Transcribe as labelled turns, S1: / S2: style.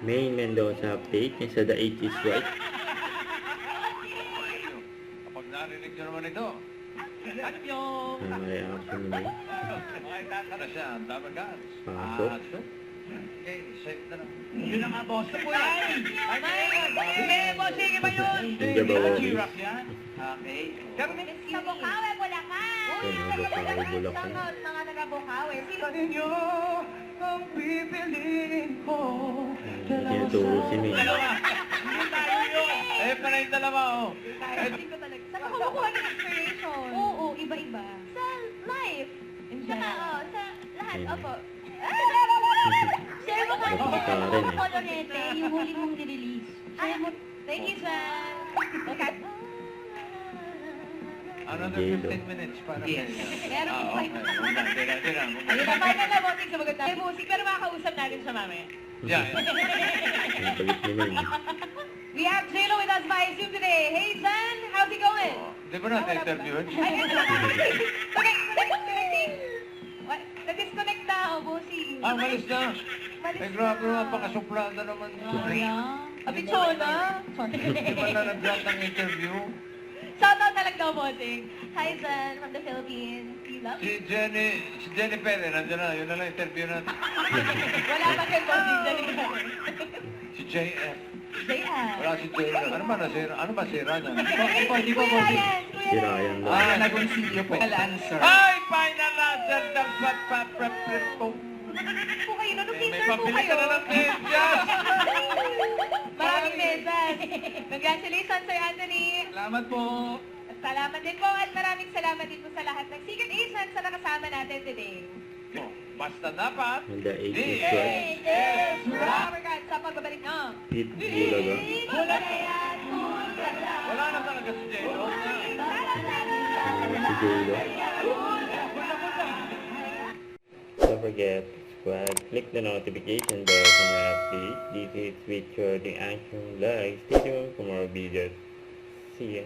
S1: May Mendoza update niya sa The 80s White.
S2: Kapag narinig nyo naman ito,
S1: Ang reaction ni May.
S2: makitata na siya, ang dami guns.
S1: Pasok.
S2: Okay, safe na lang.
S3: Yun na nga, boss. Ito po yan. Hindi, boss. Sige ba yun?
S1: Hindi ba, Wally?
S3: G-Rock yan. Okay. Pero may
S4: Sa Bukawi, Bulacan.
S1: Ayun, Bukawi, Bulacan.
S4: Mga taga-Bukawi. Sino?
S3: inyo ang pipiliin ko.
S1: Tinuturo si May.
S3: Hindi tayo yun.
S2: Eh, panay yung dalawa, oh.
S4: Hindi ko talaga. Saan ka kumukuha ng inspiration? Oo, iba-iba. Sa life. Saka, sa lahat.
S1: Ayun.
S4: Opo. Share mo kami
S1: Nakakatawa rin eh.
S4: Colorete, yung huli mong nirelease. Share mo. Thank you, Swan. Okay.
S2: Another
S1: Jado.
S2: 15 minutes para
S3: Yes.
S4: Meron
S2: Ah,
S4: po
S2: okay.
S4: kayo.
S2: Tira.
S4: Ayun na, final na bossing sumagot tayo. Bossing, pero makakausap natin siya mamaya.
S2: Yeah.
S1: Ang palit ni May.
S4: We have J-Lo with us via Zoom today. Hey, Swan, how's it going?
S2: Di ba natin interviewin?
S4: Ay, ito na. Connecting. What? Na-disconnect na ako, bossing.
S2: Ah, malis na.
S4: Malis
S2: Eh, grabe
S4: na.
S2: naman, pakasuplada naman.
S4: Abichona.
S2: Di ba na nag-grant ng interview?
S4: Shoutout na lang daw, bossing. Hi, Zan, from the Philippines. We love you.
S2: Si Jenny Perez, nandiyan na. Yun na lang interview natin.
S4: Wala pa kay bossing. Dali ka.
S2: Si JF.
S4: JF.
S2: Wala si JF. Ano ba nasira? Ano ba sira niya?
S3: Di ba,
S4: Kuya
S3: boss?
S4: Ryan. Kuya
S1: Si
S4: Ryan.
S1: Ryan daw.
S3: Ah, nagonsilyo po. Final answer.
S2: Hi! Final answer ng
S4: Po kayo, no?
S2: May
S4: Nag-teaser po
S2: pabili
S4: kayo.
S2: ka na ng medyas!
S4: Maraming mesas. Congratulations, Sir Anthony.
S3: Salamat po.
S4: Salamat din po at maraming salamat din po sa lahat ng Secret Agents na nakasama natin today.
S2: Oh, basta dapat.
S1: Ang The 80s White.
S4: Yes! Supercat sa pagbabalik ng
S1: Pete Bulaga.
S2: Wala na talaga si J-Lo.
S1: Si J-Lo. Don't forget to subscribe, click the notification bell for more updates. This is Richard the Action Live. Stay tuned for more videos. See ya.